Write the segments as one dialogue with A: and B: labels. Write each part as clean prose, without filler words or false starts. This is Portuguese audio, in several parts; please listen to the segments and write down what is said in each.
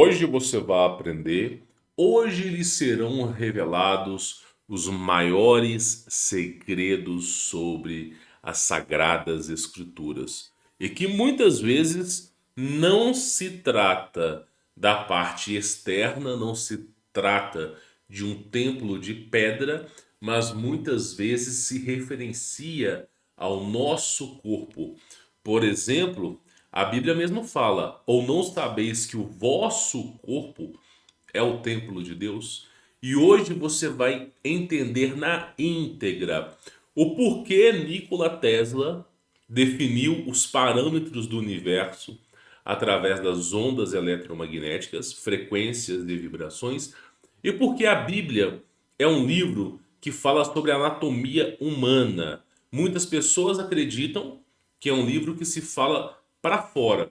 A: Hoje você vai aprender, hoje lhes serão revelados os maiores segredos sobre as Sagradas Escrituras. E que muitas vezes não se trata da parte externa, não se trata de um templo de pedra, mas muitas vezes se referencia ao nosso corpo. Por exemplo, a Bíblia mesmo fala: ou não sabeis que o vosso corpo é o templo de Deus? E hoje você vai entender na íntegra o porquê Nikola Tesla definiu os parâmetros do universo através das ondas eletromagnéticas, frequências e vibrações, e porque a Bíblia é um livro que fala sobre a anatomia humana. Muitas pessoas acreditam que é um livro que se fala para fora,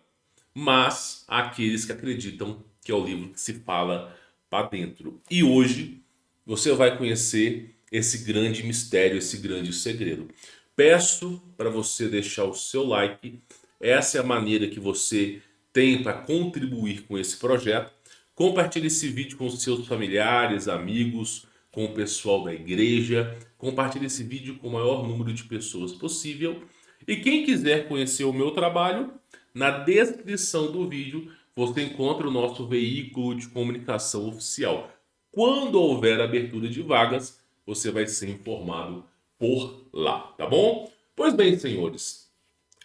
A: mas há aqueles que acreditam que é o livro que se fala para dentro. E hoje você vai conhecer esse grande mistério, esse grande segredo. Peço para você deixar o seu like. Essa é a maneira que você tem para contribuir com esse projeto. Compartilhe esse vídeo com seus familiares, amigos, com o pessoal da igreja. Compartilhe esse vídeo com o maior número de pessoas possível. E quem quiser conhecer o meu trabalho, na descrição do vídeo você encontra o nosso veículo de comunicação oficial. Quando houver abertura de vagas, você vai ser informado por lá, tá bom? Pois bem, senhores,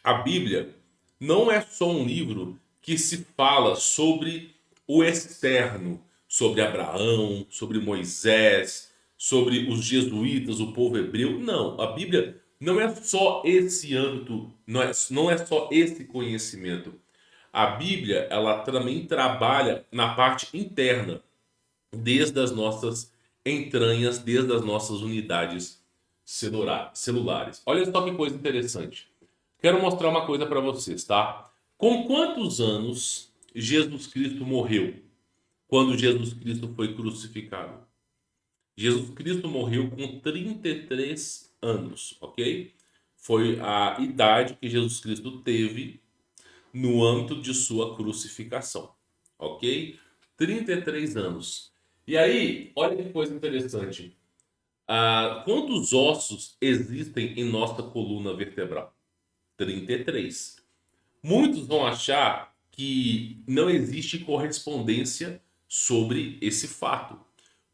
A: a Bíblia não é só um livro que se fala sobre o externo, sobre Abraão, sobre Moisés, sobre os jesuítas, o povo hebreu. Não, a Bíblia não é só esse âmbito, não é só esse conhecimento. A Bíblia, ela também trabalha na parte interna, desde as nossas entranhas, desde as nossas unidades celulares. Olha só que coisa interessante. Quero mostrar uma coisa para vocês, tá? Com quantos anos Jesus Cristo morreu quando Jesus Cristo foi crucificado? Jesus Cristo morreu com 33 anos, ok? Foi a idade que Jesus Cristo teve no âmbito de sua crucificação, ok? 33 anos. E aí, olha que coisa interessante. Quantos ossos existem em nossa coluna vertebral? 33. Muitos vão achar que não existe correspondência sobre esse fato.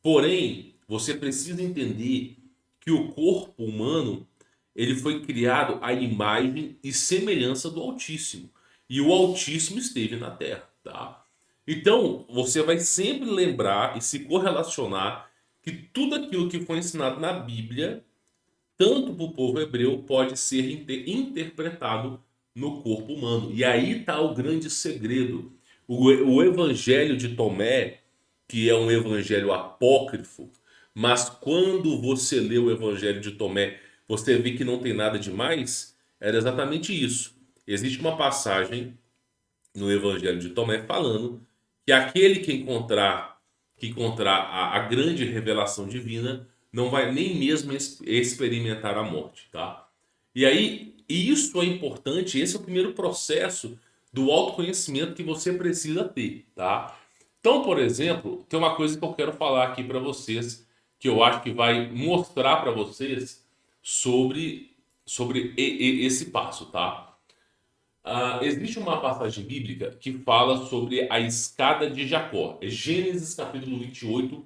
A: Porém, você precisa entender que o corpo humano ele foi criado à imagem e semelhança do Altíssimo. E o Altíssimo esteve na Terra, tá? Então, você vai sempre lembrar e se correlacionar que tudo aquilo que foi ensinado na Bíblia tanto para o povo hebreu, pode ser interpretado no corpo humano. E aí está o grande segredo. O evangelho de Tomé, que é um evangelho apócrifo, mas quando você lê o evangelho de Tomé, você vê que não tem nada demais, era exatamente isso. Existe uma passagem no evangelho de Tomé falando que aquele que encontrar a grande revelação divina não vai nem mesmo experimentar a morte, tá? E aí, isso é importante, esse é o primeiro processo do autoconhecimento que você precisa ter, tá? Então, por exemplo, tem uma coisa que eu quero falar aqui para vocês, que eu acho que vai mostrar para vocês sobre esse passo, tá? Existe uma passagem bíblica que fala sobre a escada de Jacó. É Gênesis capítulo 28,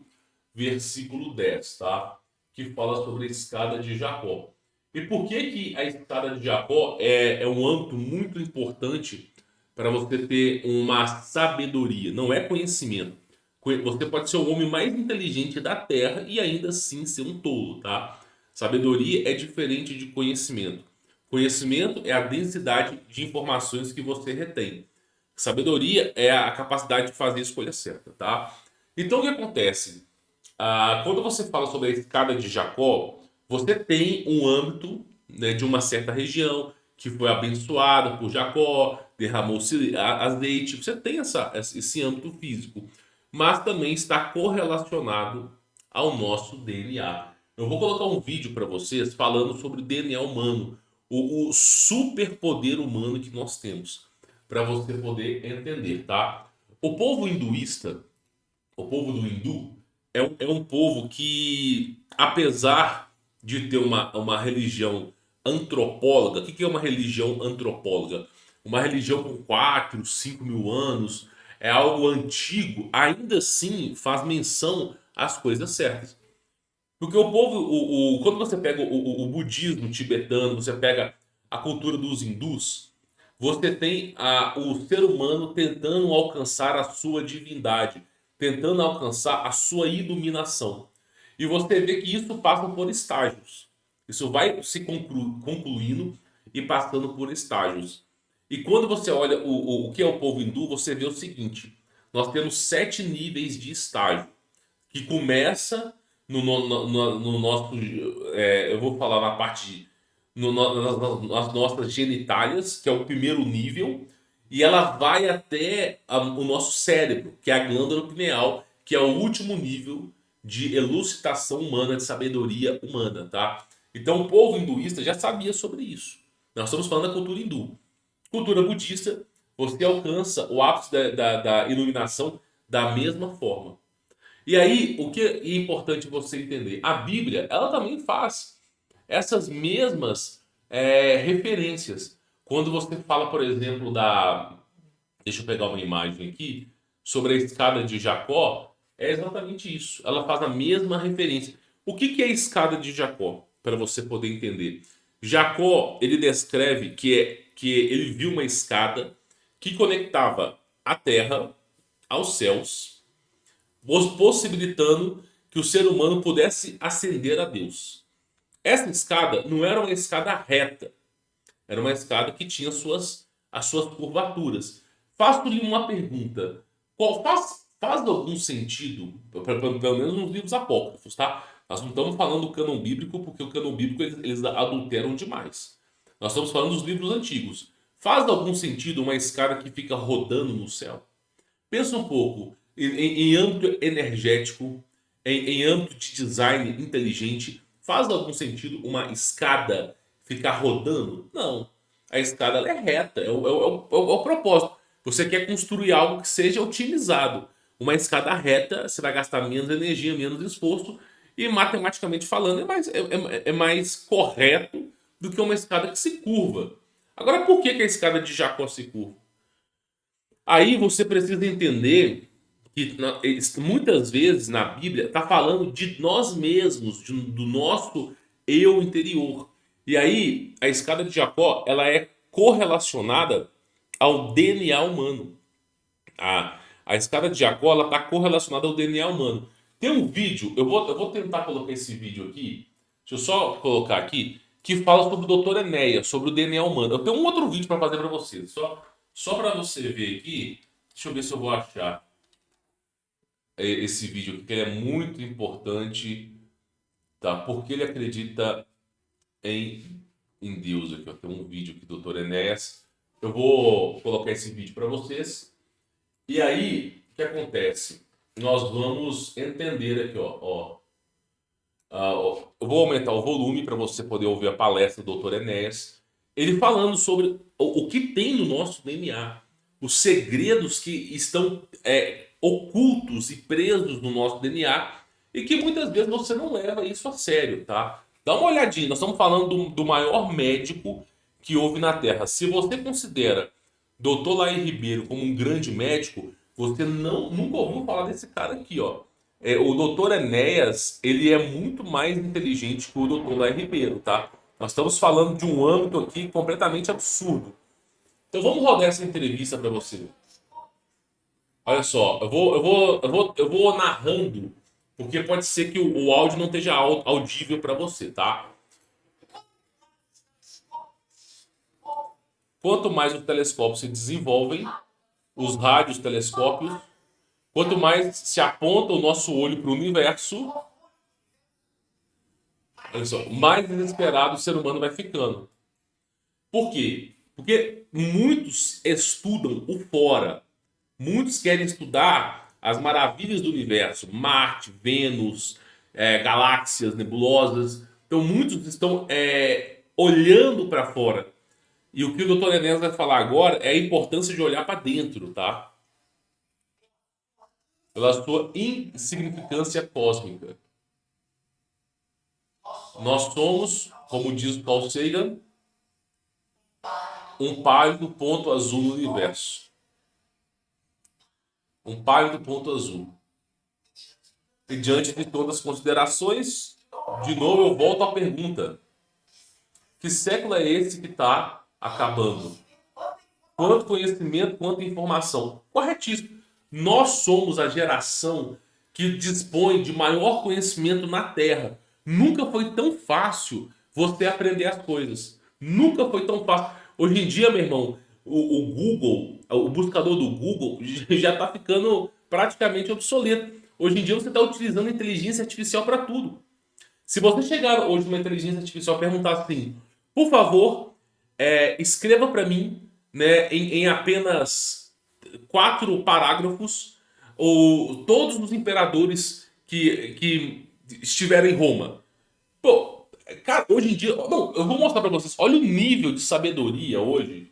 A: versículo 10, tá? Que fala sobre a escada de Jacó. E por que que a escada de Jacó é um âmbito muito importante para você ter uma sabedoria? Não é conhecimento. Você pode ser o homem mais inteligente da Terra e ainda assim ser um tolo, tá? Sabedoria é diferente de conhecimento. Conhecimento é a densidade de informações que você retém. Sabedoria é a capacidade de fazer a escolha certa, tá? Então o que acontece? Quando você fala sobre a escada de Jacó, você tem um âmbito, né, de uma certa região que foi abençoada por Jacó, derramou-se azeite. Você tem esse âmbito físico, mas também está correlacionado ao nosso DNA. Eu vou colocar um vídeo para vocês falando sobre o DNA humano, o superpoder humano que nós temos, para você poder entender, tá? O povo hinduísta, o povo do hindu, é um povo que, apesar de ter uma religião antropóloga, o que é uma religião antropóloga? Uma religião com 4, 5 mil anos, é algo antigo, ainda assim faz menção às coisas certas. Porque o povo, quando você pega o budismo tibetano, você pega a cultura dos hindus, você tem o ser humano tentando alcançar a sua divindade, tentando alcançar a sua iluminação. E você vê que isso passa por estágios. Isso vai se concluindo e passando por estágios. E quando você olha o que é o povo hindu, você vê o seguinte: nós temos 7 níveis de estágio que começa no nosso. Eu vou falar na parte. Nas nossas genitálias, que é o primeiro nível, e ela vai até o nosso cérebro, que é a glândula pineal, que é o último nível de elucidação humana, de sabedoria humana, tá? Então o povo hinduísta já sabia sobre isso. Nós estamos falando da cultura hindu. Cultura budista, você alcança o ápice da iluminação da mesma forma. E aí, o que é importante você entender? A Bíblia, ela também faz essas mesmas referências. Quando você fala, por exemplo, da. Deixa eu pegar uma imagem aqui. Sobre a escada de Jacó, é exatamente isso. Ela faz a mesma referência. O que é a escada de Jacó? Para você poder entender. Jacó, ele descreve que ele viu uma escada que conectava a terra aos céus, possibilitando que o ser humano pudesse ascender a Deus. Essa escada não era uma escada reta, era uma escada que tinha as suas curvaturas. Faço-lhe uma pergunta: faz algum sentido, pelo menos nos livros apócrifos, tá? Nós não estamos falando do cânon bíblico, porque o cânon bíblico eles adulteram demais. Nós estamos falando dos livros antigos. Faz algum sentido uma escada que fica rodando no céu? Pensa um pouco em âmbito energético, em âmbito de design inteligente. Faz algum sentido uma escada ficar rodando? Não. A escada ela é reta, é o propósito. Você quer construir algo que seja otimizado. Uma escada reta, você vai gastar menos energia, menos esforço, e matematicamente falando, é mais correto do que uma escada que se curva. Agora, por que a escada de Jacó se curva? Aí você precisa entender que muitas vezes na Bíblia está falando de nós mesmos, do nosso eu interior. E aí a escada de Jacó ela é correlacionada ao DNA humano. A escada de Jacó ela está correlacionada ao DNA humano. Tem um vídeo, eu vou tentar colocar esse vídeo aqui. Deixa eu só colocar aqui que fala sobre o Dr. Enéas, sobre o DNA humano. Eu tenho um outro vídeo para fazer para você, só para você ver aqui. Deixa eu ver se eu vou achar esse vídeo aqui, que ele é muito importante, tá? Porque ele acredita em Deus aqui, ó. Tem um vídeo aqui do Dr. Enéas. Eu vou colocar esse vídeo para vocês. E aí, o que acontece? Nós vamos entender aqui, ó. Eu vou aumentar o volume para você poder ouvir a palestra do Dr. Enéas. Ele falando sobre o que tem no nosso DNA, os segredos que estão ocultos e presos no nosso DNA e que muitas vezes você não leva isso a sério, tá? Dá uma olhadinha, nós estamos falando do maior médico que houve na Terra. Se você considera Dr. Laí Ribeiro como um grande médico, você nunca ouviu falar desse cara aqui, ó. O Dr. Enéas, ele é muito mais inteligente que o Dr. Laí Ribeiro, tá? Nós estamos falando de um âmbito aqui completamente absurdo. Então vamos rodar essa entrevista para você. Olha só, eu vou narrando, porque pode ser que o áudio não esteja audível para você, tá? Quanto mais os telescópios se desenvolvem, os rádios telescópios, quanto mais se aponta o nosso olho para o universo, olha só, mais desesperado o ser humano vai ficando. Por quê? Porque muitos estudam o fora. Muitos querem estudar as maravilhas do universo, Marte, Vênus, galáxias, nebulosas. Então muitos estão olhando para fora. E o que o Dr. Enéas vai falar agora é a importância de olhar para dentro, tá? pela sua insignificância cósmica. Nós somos, como diz o Carl Sagan, um pálido ponto azul no universo. Um pálido ponto azul. E diante de todas as considerações, de novo eu volto à pergunta. Que século é esse que está acabando? Quanto conhecimento, quanta informação. Corretíssimo. Nós somos a geração que dispõe de maior conhecimento na Terra. Nunca foi tão fácil você aprender as coisas. Nunca foi tão fácil. Hoje em dia, meu irmão, o Google, o buscador do Google já está ficando praticamente obsoleto. Hoje em dia você está utilizando inteligência artificial para tudo. Se você chegar hoje numa inteligência artificial e perguntar assim, por favor, escreva para mim, né, em apenas 4 parágrafos, ou todos os imperadores que estiveram em Roma. Pô, cara, hoje em dia, não, eu vou mostrar para vocês. Olha o nível de sabedoria hoje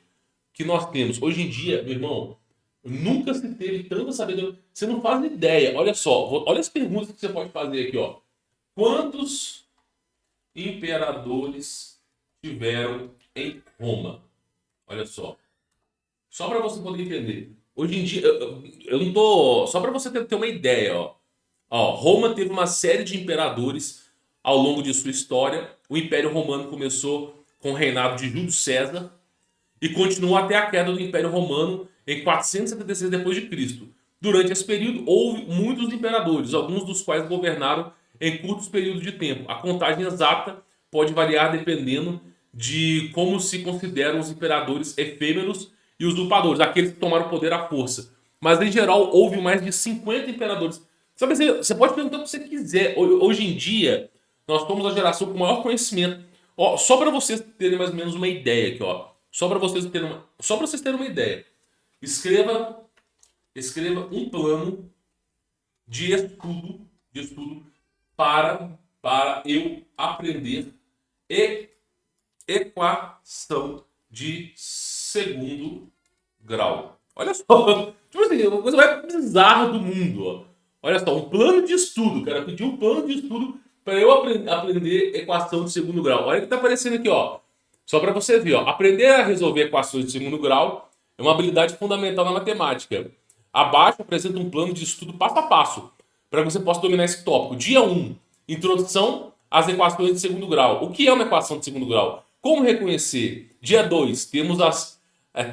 A: que nós temos. Hoje em dia, meu irmão, nunca se teve tanta sabedoria. Você não faz ideia. Olha só, olha as perguntas que você pode fazer aqui, ó. Quantos imperadores tiveram em Roma? Olha só. Só para você poder entender. Hoje em dia, eu não tô. Só para você ter uma ideia, ó. Ó, Roma teve uma série de imperadores ao longo de sua história. O Império Romano começou com o reinado de Júlio César e continuou até a queda do Império Romano em 476 d.C. Durante esse período, houve muitos imperadores, alguns dos quais governaram em curtos períodos de tempo. A contagem exata pode variar dependendo de como se consideram os imperadores efêmeros e usurpadores, aqueles que tomaram o poder à força. Mas, em geral, houve mais de 50 imperadores. Sabe, você pode perguntar o que você quiser. Hoje em dia, nós somos a geração com maior conhecimento. Ó, só para vocês terem mais ou menos uma ideia aqui, ó. Só para vocês terem uma ideia. Escreva um plano de estudo para eu aprender equação de segundo grau. Olha só, tipo assim, uma coisa mais bizarra do mundo, ó. Olha só, um plano de estudo, cara, pediu um plano de estudo para eu aprender equação de segundo grau. Olha o que tá aparecendo aqui, ó. Só para você ver, ó. Aprender a resolver equações de segundo grau é uma habilidade fundamental na matemática. Abaixo apresenta um plano de estudo passo a passo para que você possa dominar esse tópico. Dia 1, introdução às equações de segundo grau. O que é uma equação de segundo grau? Como reconhecer? Dia 2, temos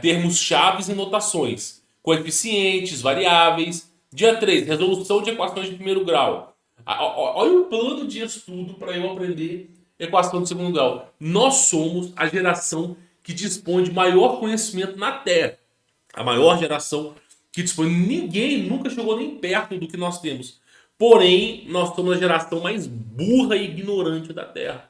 A: termos chaves e notações, coeficientes, variáveis. Dia 3, resolução de equações de primeiro grau. Olha o plano de estudo para eu aprender equação de segundo grau. Nós somos a geração que dispõe de maior conhecimento na Terra. A maior geração que dispõe. Ninguém nunca chegou nem perto do que nós temos. Porém, nós somos a geração mais burra e ignorante da Terra.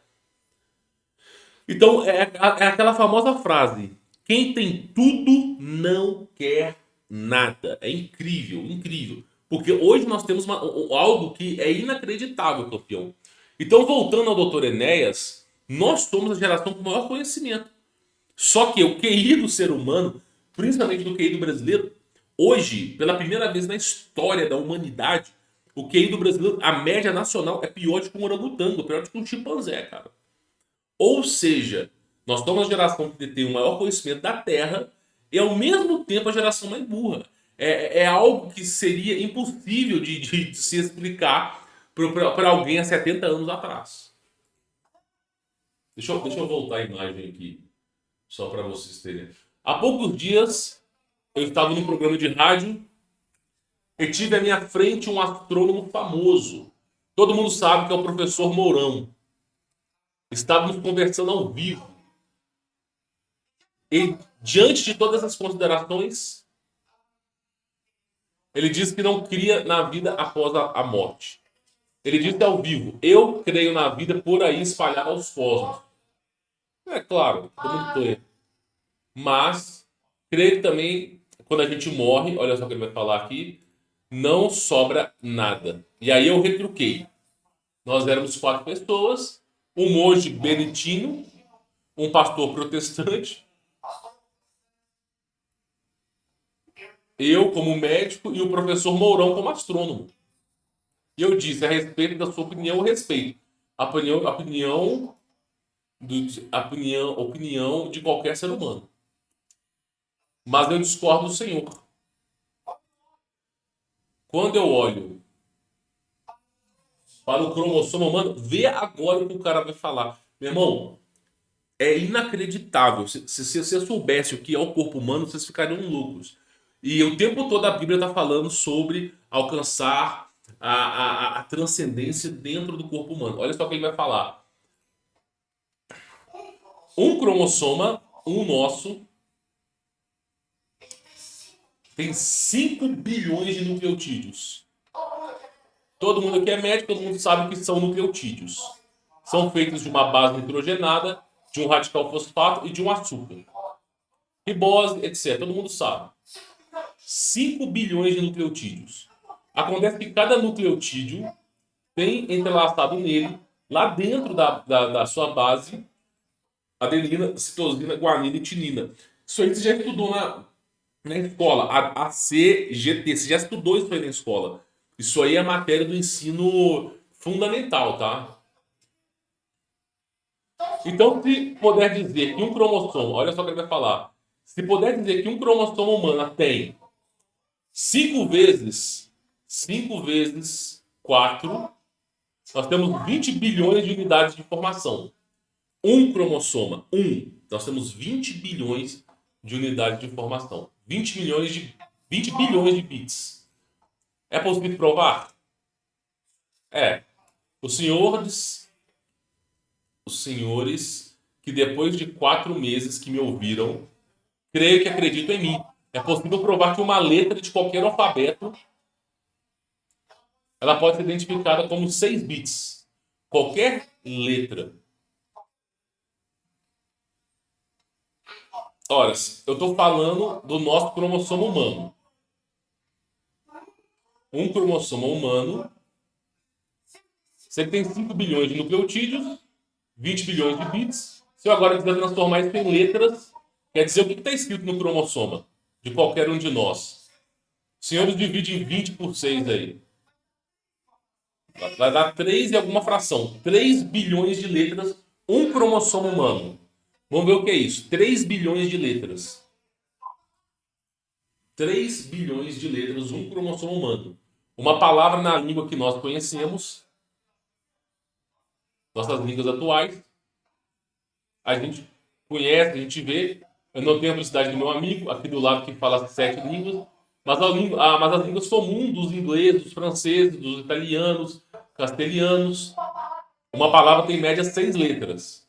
A: Então, é aquela famosa frase: quem tem tudo não quer nada. É incrível, incrível. Porque hoje nós temos algo que é inacreditável, campeão. Então, voltando ao Dr. Enéas, nós somos a geração com maior conhecimento. Só que o QI do ser humano, principalmente do QI do brasileiro, hoje, pela primeira vez na história da humanidade, o QI do brasileiro, a média nacional é pior do que um orangotango, pior do que um chimpanzé, cara. Ou seja, nós somos a geração que detém o maior conhecimento da Terra e, ao mesmo tempo, a geração mais burra. É algo que seria impossível de se explicar para alguém há 70 anos atrás. Deixa eu voltar a imagem aqui, só para vocês terem. Há poucos dias, eu estava num programa de rádio e tive à minha frente um astrônomo famoso. Todo mundo sabe que é o professor Mourão. Estávamos conversando ao vivo. E, diante de todas as considerações, ele disse que não cria na vida após a morte. Ele disse ao vivo: eu creio na vida por aí espalhada aos cosmos. É claro, todo mundo crê. Mas, creio também, quando a gente morre, olha só o que ele vai falar aqui, não sobra nada. E aí eu retruquei. Nós éramos 4 pessoas, um monge benitino, um pastor protestante Eu como médico e o professor Mourão como astrônomo. E eu disse, a respeito da sua opinião, eu respeito. Opinião de qualquer ser humano. Mas eu discordo do senhor. Quando eu olho para o cromossomo humano, vê agora o que o cara vai falar. Meu irmão, é inacreditável. Se você soubesse o que é o corpo humano, vocês ficariam loucos. E o tempo todo a Bíblia está falando sobre alcançar a transcendência dentro do corpo humano. Olha só o que ele vai falar. Um cromossoma, um nosso, tem 5 bilhões de nucleotídeos. Todo mundo aqui é médico, todo mundo sabe o que são nucleotídeos. São feitos de uma base nitrogenada, de um radical fosfato e de um açúcar. Ribose, etc. Todo mundo sabe. 5 bilhões de nucleotídeos. Acontece que cada nucleotídeo tem entrelaçado nele, lá dentro da sua base, adenina, citosina, guanina e timina. Isso aí você já estudou na escola. A CGT, você já estudou isso aí na escola. Isso aí é matéria do ensino fundamental, tá? Então, se puder dizer que um cromossomo, olha só o que ele vai falar. Se puder dizer que um cromossomo humano tem 5 vezes 4, nós temos 20 bilhões de unidades de informação. Um cromossoma, nós temos 20 bilhões de unidades de informação. 20 bilhões de bits. É possível provar? É. Os senhores que depois de 4 meses que me ouviram, creio que acreditam em mim. É possível provar que uma letra de qualquer alfabeto ela pode ser identificada como 6 bits. Qualquer letra. Ora, eu estou falando do nosso cromossomo humano. Um cromossomo humano, você tem 5 bilhões de nucleotídeos, 20 bilhões de bits. Se eu agora quiser transformar isso em letras, quer dizer o que está escrito no cromossoma de qualquer um de nós. Senhores, divide em 20 por 6 aí. Vai dar 3 e alguma fração. 3 bilhões de letras, um cromossomo humano. Vamos ver o que é isso. 3 bilhões de letras. 3 bilhões de letras, um cromossomo humano. Uma palavra na língua que nós conhecemos, nossas línguas atuais, a gente conhece, a gente vê. Eu não tenho a velocidade do meu amigo, aqui do lado que fala 7 línguas, mas as línguas comuns dos ingleses, dos franceses, dos italianos, castelhanos. Uma palavra tem em média 6 letras.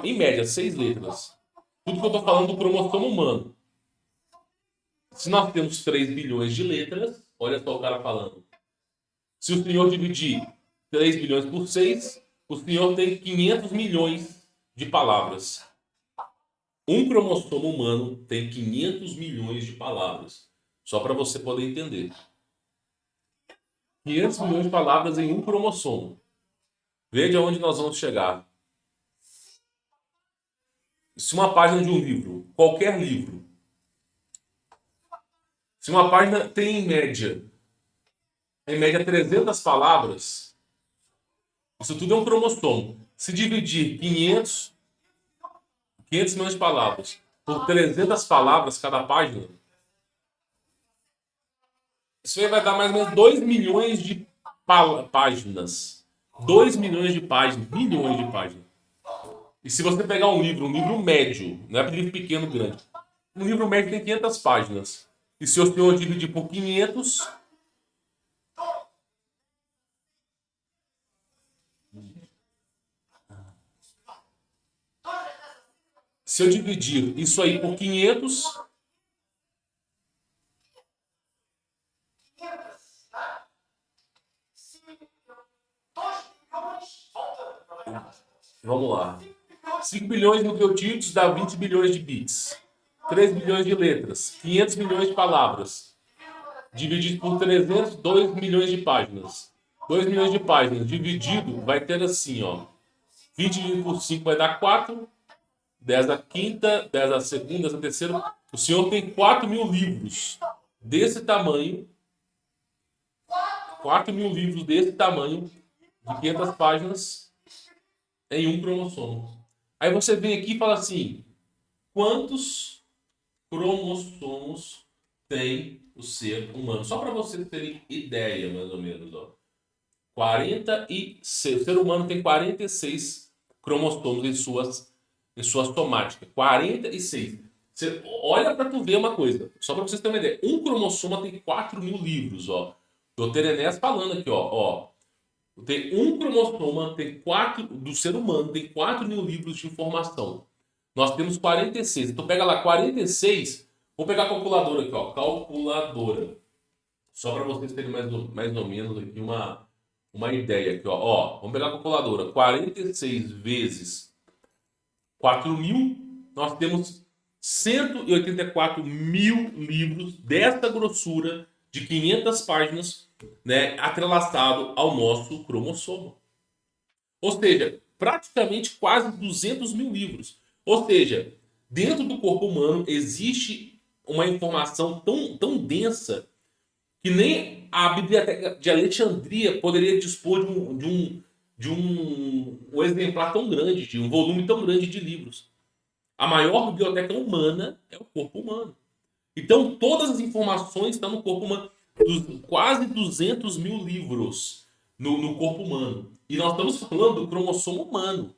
A: Em média, 6 letras. Tudo que eu estou falando do cromossomo humano. Se nós temos 3 bilhões de letras, olha só o cara falando. Se o senhor dividir 3 bilhões por 6, o senhor tem 500 milhões de palavras. Um cromossomo humano tem 500 milhões de palavras. Só para você poder entender. 500 milhões de palavras em um cromossomo. Veja onde nós vamos chegar. Se uma página de um livro, qualquer livro, se uma página tem em média 300 palavras, isso tudo é um cromossomo. Se dividir 500 milhões de palavras por 300 palavras cada página, isso aí vai dar mais ou menos 2 milhões de páginas. 2 milhões de páginas, bilhões de páginas. E se você pegar um livro médio, não é um livro pequeno, grande. Um livro médio tem 500 páginas. E se o senhor dividir por 500, se eu dividir isso aí por 500, vamos lá. 5 bilhões de nucleotídeos dá 20 bilhões de bits. 3 bilhões de letras. 500 milhões de palavras. Dividido por 300, 2 milhões de páginas. 2 milhões de páginas dividido vai ter assim, ó. 20 dividido por 5 vai dar 4. 10 a quinta, 10 a segunda, 10 a terceira. O senhor tem 4.000 livros desse tamanho, 4.000 livros desse tamanho, de 500 páginas, em um cromossomo. Aí você vem aqui e fala assim, quantos cromossomos tem o ser humano? Só para vocês terem ideia, mais ou menos, ó. 46. O ser humano tem 46 cromossomos em sua somática. 46. Você olha para tu ver uma coisa. Só para vocês terem uma ideia. Um cromossoma tem 4.000 livros, ó. Dr. Enéas falando aqui, ó. Tem um cromossoma, tem 4 do ser humano, tem 4.000 livros de informação. Nós temos 46. Então pega lá 46. Vou pegar a calculadora aqui, ó. Calculadora. Só para vocês terem mais ou menos aqui uma ideia aqui, ó. Vamos pegar a calculadora. 46 vezes 4.000, nós temos 184.000 livros dessa grossura de 500 páginas, né, atrelaçado ao nosso cromossomo. Ou seja, praticamente quase 200.000 livros. Ou seja, dentro do corpo humano existe uma informação tão densa que nem a Biblioteca de Alexandria poderia dispor de um exemplar tão grande, de um volume tão grande de livros. A maior biblioteca humana é o corpo humano. Então, todas as informações estão no corpo humano. Quase 200.000 livros no corpo humano. E nós estamos falando do cromossomo humano.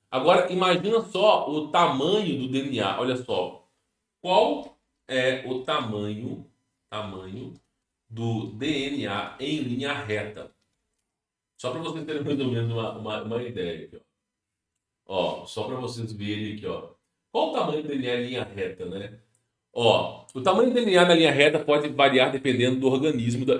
A: Agora, imagina só o tamanho do DNA. Olha só. Qual é o tamanho do DNA em linha reta? Só para vocês terem mais ou menos uma ideia aqui, ó. Só para vocês verem aqui, ó. Qual o tamanho do DNA em linha reta, né? Ó, o tamanho do DNA na linha reta pode variar dependendo do organismo do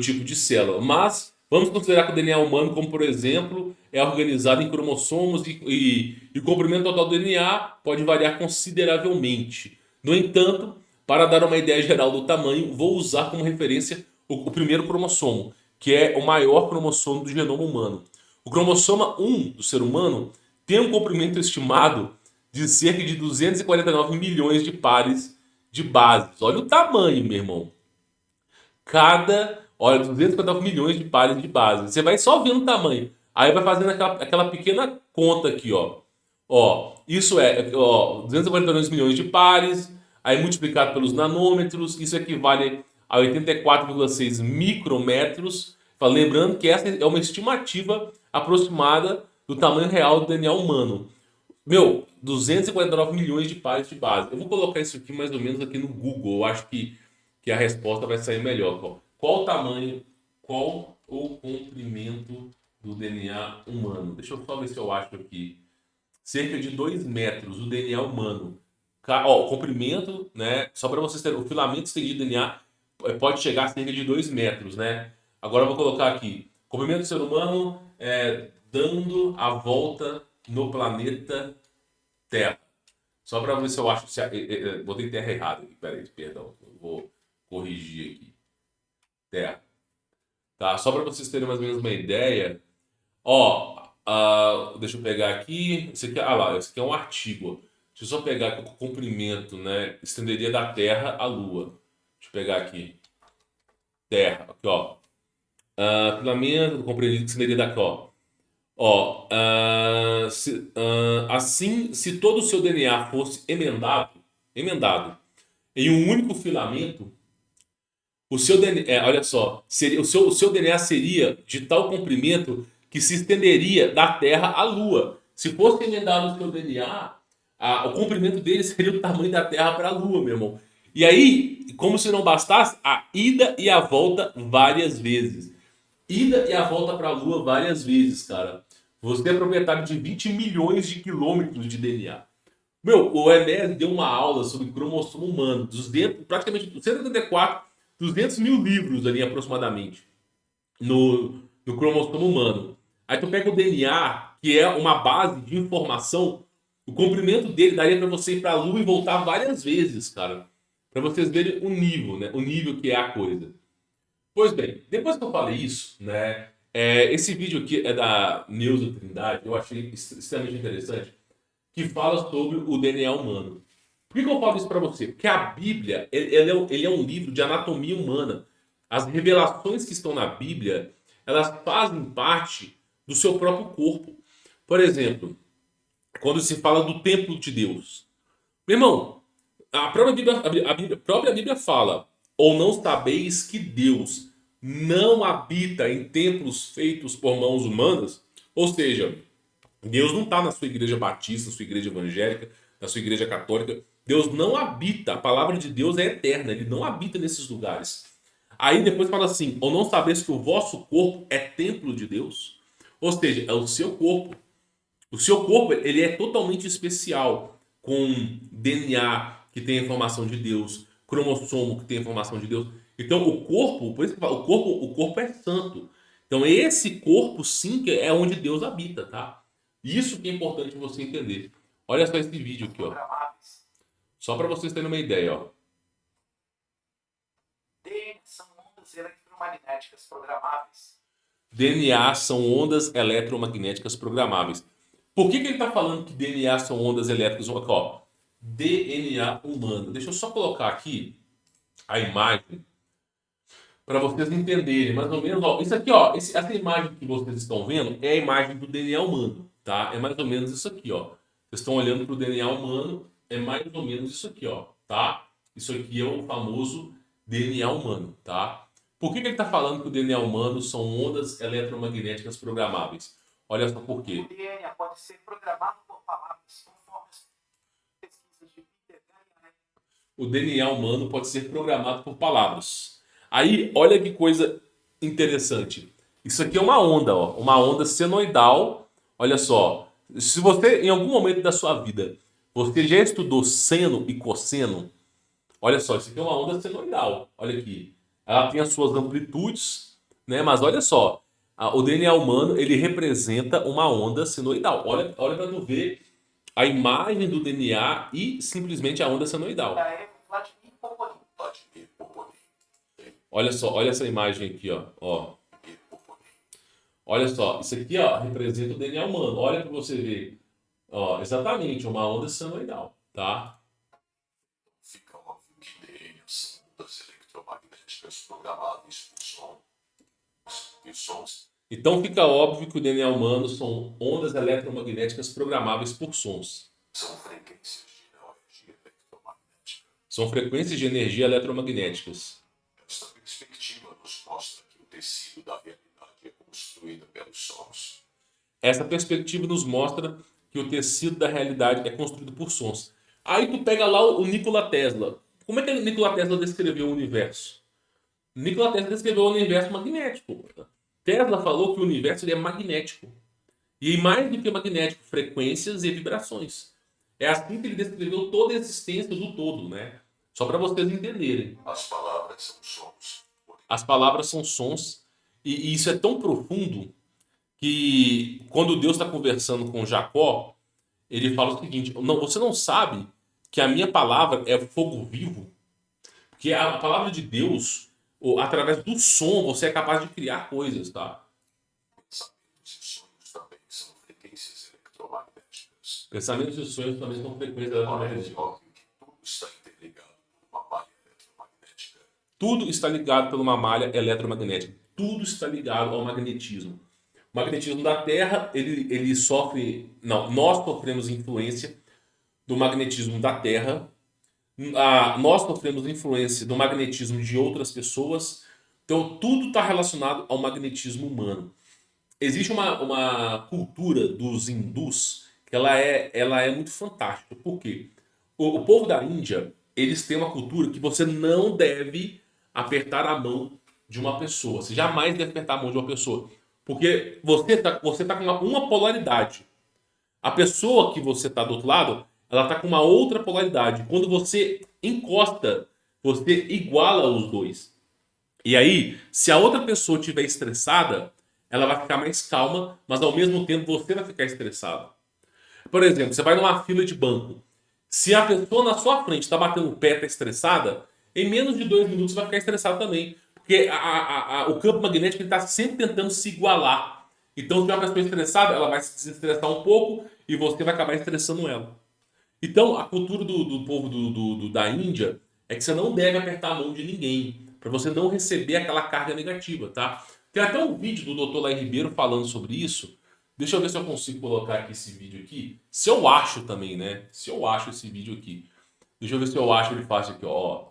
A: tipo de célula. Mas vamos considerar que o DNA humano, como por exemplo, é organizado em cromossomos e o comprimento total do DNA pode variar consideravelmente. No entanto, para dar uma ideia geral do tamanho, vou usar como referência o primeiro cromossomo, que é o maior cromossomo do genoma humano. O cromossoma 1 do ser humano tem um comprimento estimado de cerca de 249 milhões de pares de bases. Olha o tamanho, meu irmão. Olha, 249 milhões de pares de bases. Você vai só vendo o tamanho. Aí vai fazendo aquela pequena conta aqui, ó. Isso ó, 242 milhões de pares, aí multiplicado pelos nanômetros, isso equivale a 84,6 micrômetros. Lembrando que essa é uma estimativa aproximada do tamanho real do DNA humano. Meu, 249 milhões de pares de base. Eu vou colocar isso aqui mais ou menos aqui no Google. Eu acho que a resposta vai sair melhor. Qual o tamanho, qual o comprimento do DNA humano? Deixa eu só ver se eu acho aqui. Cerca de 2 metros o DNA humano. O comprimento, né? Só para vocês terem, o filamento estendido do DNA pode chegar a cerca de 2 metros, né? Agora eu vou colocar aqui. Comprimento do ser humano dando a volta no planeta Terra. Só para ver se eu acho. Botei terra errada aqui. Peraí, perdão. Eu vou corrigir aqui. Terra. Tá? Só para vocês terem mais ou menos uma ideia. Deixa eu pegar aqui. Esse aqui, esse aqui é um artigo. Deixa eu só pegar aqui o comprimento, né? Estenderia da Terra à Lua. Deixa eu pegar aqui. Terra. Aqui, ó. Filamento compreendido que estenderia daqui, ó. Assim, se todo o seu DNA fosse emendado em um único filamento, o seu DNA, olha só, o seu DNA seria de tal comprimento que se estenderia da Terra à Lua. Se fosse emendado o seu DNA, o comprimento dele seria o tamanho da Terra para a Lua, meu irmão. E aí, como se não bastasse, a ida e a volta várias vezes. Ida e a volta para a Lua várias vezes, cara. Você é proprietário de 20 milhões de quilômetros de DNA. Meu, o Enéas deu uma aula sobre cromossomo humano, praticamente 184, 200 mil livros ali aproximadamente no cromossomo humano. Aí tu pega o DNA, que é uma base de informação, o comprimento dele daria para você ir para a Lua e voltar várias vezes, cara. Para vocês verem o nível, né? O nível que é a coisa. Pois bem, depois que eu falei isso, né? Esse vídeo aqui é da Neuza Trindade, eu achei extremamente interessante, que fala sobre o DNA humano. Por que eu falo isso para você? Porque a Bíblia, ele é um livro de anatomia humana. As revelações que estão na Bíblia, elas fazem parte do seu próprio corpo. Por exemplo, quando se fala do templo de Deus. Meu irmão, a própria Bíblia fala: ou não sabeis que Deus não habita em templos feitos por mãos humanas? Ou seja, Deus não está na sua igreja batista, na sua igreja evangélica, na sua igreja católica. Deus não habita. A palavra de Deus é eterna. Ele não habita nesses lugares. Aí depois fala assim: ou não sabeis que o vosso corpo é templo de Deus? Ou seja, é o seu corpo. O seu corpo, ele é totalmente especial, com DNA que tem a informação de Deus, cromossomo que tem a informação de Deus. Então o corpo, por isso que fala, o corpo é santo. Então esse corpo sim que é onde Deus habita, tá? Isso que é importante você entender. Olha só esse vídeo aqui, ó. Só para vocês terem uma ideia, ó.
B: São ondas eletromagnéticas programáveis.
A: DNA são ondas eletromagnéticas programáveis. Por que ele está falando que DNA são ondas elétricas? Ó, DNA humano. Deixa eu só colocar aqui a imagem para vocês entenderem mais ou menos. Ó, isso aqui, ó, essa imagem que vocês estão vendo é a imagem do DNA humano, tá? É mais ou menos isso aqui, ó. Vocês estão olhando para o DNA humano, é mais ou menos isso aqui, ó, tá? Isso aqui é o famoso DNA humano, tá? Por que ele está falando que o DNA humano são ondas eletromagnéticas programáveis? Olha só por quê.
B: O DNA pode ser programado por palavras, conforme as pesquisas de Peter Galliani.
A: O DNA humano pode ser programado por palavras. Aí, olha que coisa interessante. Isso aqui é uma onda, ó, uma onda senoidal. Olha só, se você em algum momento da sua vida você já estudou seno e cosseno, olha só, isso aqui é uma onda senoidal. Olha aqui, ela tem as suas amplitudes, né? Mas olha só, o DNA humano ele representa uma onda senoidal. Olha para tu ver a imagem do DNA e simplesmente a onda senoidal.
B: Da Eva Vladimir Popolin.
A: Olha só, olha essa imagem aqui, ó. Olha só, isso aqui, ó, representa o DNA humano. Olha para você ver. Ó, exatamente, uma onda senoidal, tá?
C: Fica óbvio que DNA são ondas eletromagnéticas programáveis por sons e sons.
A: Então fica óbvio que o DNA humano são ondas eletromagnéticas programáveis por sons.
C: São frequências de energia eletromagnética.
A: São frequências de energia eletromagnéticas.
C: Esta perspectiva nos mostra que o tecido da realidade é construído pelos sons.
A: Essa perspectiva nos mostra que o tecido da realidade é construído por sons. Aí tu pega lá o Nikola Tesla. Como é que o Nikola Tesla descreveu o universo? Nikola Tesla descreveu o universo magnético. Tesla falou que o universo ele é magnético. E mais do que magnético, frequências e vibrações. É assim que ele descreveu toda a existência do todo, né? Só para vocês entenderem.
C: As palavras são sons.
A: As palavras são sons. E isso é tão profundo que quando Deus está conversando com Jacó, ele fala o seguinte: não, você não sabe que a minha palavra é fogo vivo? Porque a palavra de Deus, através do som, você é capaz de criar coisas, tá?
C: Pensamentos e sonhos também são frequências eletromagnéticas.
A: Pensamentos e sonhos também são frequências
C: Parece
A: eletromagnéticas.
C: óbvio que tudo está interligado por uma malha eletromagnética.
A: Tudo está ligado por uma malha eletromagnética. Tudo está ligado ao magnetismo. O magnetismo da Terra, ele sofre... Não, nós sofremos influência do magnetismo da Terra. Nós sofremos influência do magnetismo de outras pessoas. Então, tudo está relacionado ao magnetismo humano. Existe uma cultura dos hindus que ela é muito fantástica. Por quê? O povo da Índia, eles têm uma cultura que você não deve apertar a mão de uma pessoa. Você jamais deve apertar a mão de uma pessoa. Porque você tá com uma polaridade. A pessoa que você tá do outro lado, ela tá com uma outra polaridade. Quando você encosta, você iguala os dois. E aí, se a outra pessoa estiver estressada, ela vai ficar mais calma, mas ao mesmo tempo você vai ficar estressado. Por exemplo, você vai numa fila de banco. Se a pessoa na sua frente está batendo o pé, está estressada, em menos de 2 minutos você vai ficar estressado também. Porque o campo magnético está sempre tentando se igualar. Então, se uma pessoa estressada, ela vai se desestressar um pouco e você vai acabar estressando ela. Então, a cultura do povo da Índia é que você não deve apertar a mão de ninguém, para você não receber aquela carga negativa, tá? Tem até um vídeo do Dr. Lai Ribeiro falando sobre isso. Deixa eu ver se eu consigo colocar aqui esse vídeo aqui. Se eu acho também, né? Se eu acho esse vídeo aqui. Deixa eu ver se eu acho ele fácil aqui, ó.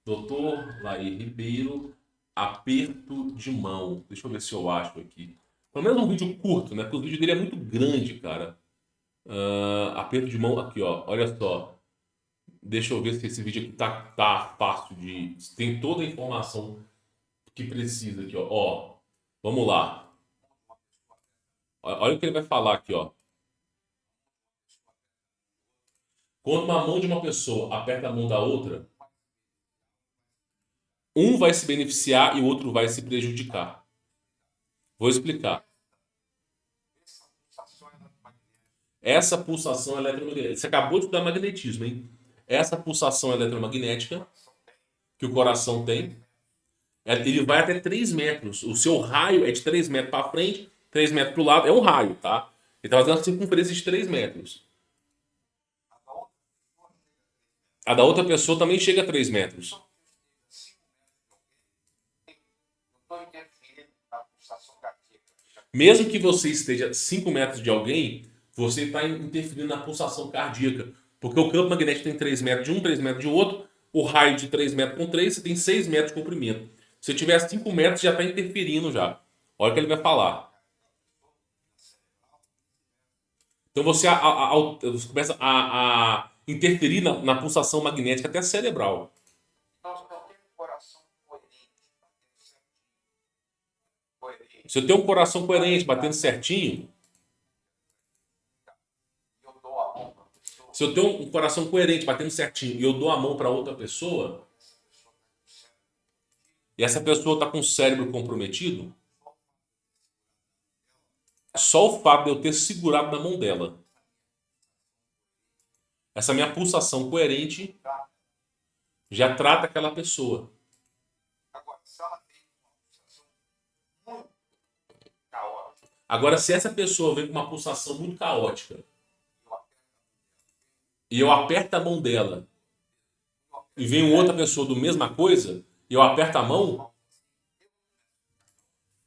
A: Dr. Lai Ribeiro, aperto de mão. Deixa eu ver se eu acho aqui. Pelo menos um vídeo curto, né? Porque o vídeo dele é muito grande, cara. Aperto de mão aqui, ó. Olha só. Deixa eu ver se esse vídeo aqui tá fácil de. Tem toda a informação que precisa aqui, ó. Ó, vamos lá. Olha o que ele vai falar aqui, ó. Quando uma mão de uma pessoa aperta a mão da outra, um vai se beneficiar e o outro vai se prejudicar. Vou explicar. Essa pulsação eletromagnética. Você acabou de estudar magnetismo, hein? Essa pulsação eletromagnética que o coração tem, ele vai até 3 metros. O seu raio é de 3 metros para frente, 3 metros para o lado. É um raio, tá? Ele está fazendo uma circunferência de 3 metros. A da outra pessoa também chega a 3 metros. Mesmo que você esteja a 5 metros de alguém, você está interferindo na pulsação cardíaca. Porque o campo magnético tem 3 metros de um, 3 metros de outro. O raio de 3 metros com 3, você tem 6 metros de comprimento. Se tiver 5 metros, já está interferindo já. Olha o que ele vai falar. Então você começa a interferir na pulsação magnética até cerebral. Se eu tenho um coração coerente, batendo certinho. Se eu tenho um coração coerente, batendo certinho, e eu dou a mão para outra pessoa, e essa pessoa está com o cérebro comprometido, só o fato de eu ter segurado na mão dela, essa minha pulsação coerente, já trata aquela pessoa. Agora, se essa pessoa vem com uma pulsação muito caótica, e eu aperto a mão dela, e vem outra pessoa do mesma coisa, e eu aperto a mão,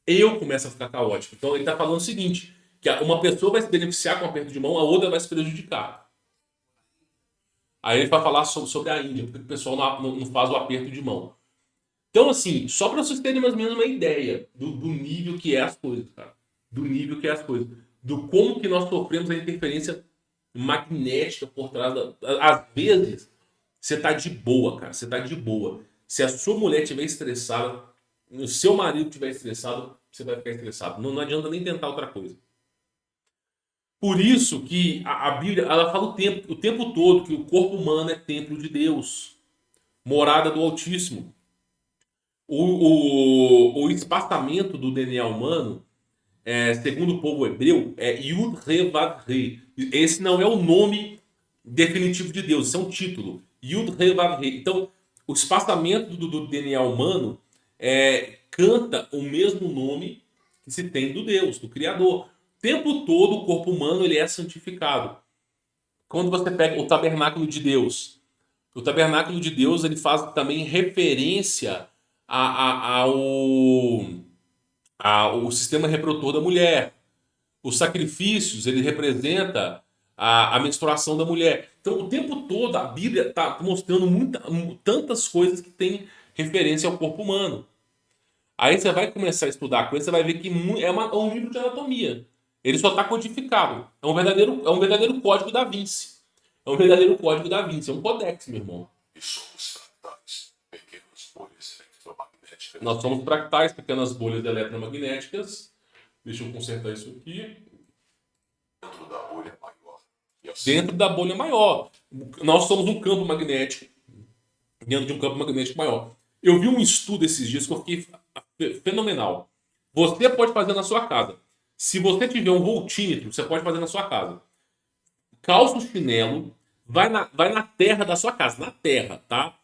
A: eu começo a ficar caótico. Então ele está falando o seguinte, que uma pessoa vai se beneficiar com o aperto de mão, a outra vai se prejudicar. Aí ele vai falar sobre a Índia, porque o pessoal não faz o aperto de mão. Então, assim, só para vocês terem mais ou menos uma ideia do nível que é as coisas, cara. Do nível que é as coisas. Do como que nós sofremos a interferência magnética por trás da... Às vezes, você tá de boa, cara. Você tá de boa. Se a sua mulher estiver estressada, o seu marido estiver estressado, você vai ficar estressado. Não adianta nem tentar outra coisa. Por isso que a Bíblia ela fala o tempo todo que o corpo humano é templo de Deus, morada do Altíssimo. O espaçamento do DNA humano, segundo o povo hebreu, é Yud Re Vav Re. Esse não é o nome definitivo de Deus, isso é um título. Yud Re Vav Re. Então, o espaçamento do DNA humano canta o mesmo nome que se tem do Deus, do Criador. O tempo todo o corpo humano ele é santificado. Quando você pega o tabernáculo de Deus, o tabernáculo de Deus ele faz também referência ao sistema reprodutor da mulher. Os sacrifícios ele representa a menstruação da mulher. Então o tempo todo a Bíblia está mostrando tantas coisas que têm referência ao corpo humano. Aí você vai começar a estudar a coisa, você vai ver que é um livro de anatomia. Ele só está codificado. É um verdadeiro código da Vinci. É um verdadeiro código da Vinci. É um codex, meu irmão.
C: E somos fractais, pequenas bolhas eletromagnéticas.
A: Nós somos fractais, pequenas bolhas eletromagnéticas. Deixa eu consertar isso aqui.
C: Dentro da bolha maior. E assim,
A: Dentro da bolha maior. Nós somos um campo magnético. Dentro de um campo magnético maior. Eu vi um estudo esses dias que eu fiquei fenomenal. Você pode fazer na sua casa. Se você tiver um voltímetro, você pode fazer na sua casa. Calça o chinelo, vai na terra da sua casa, na terra, tá?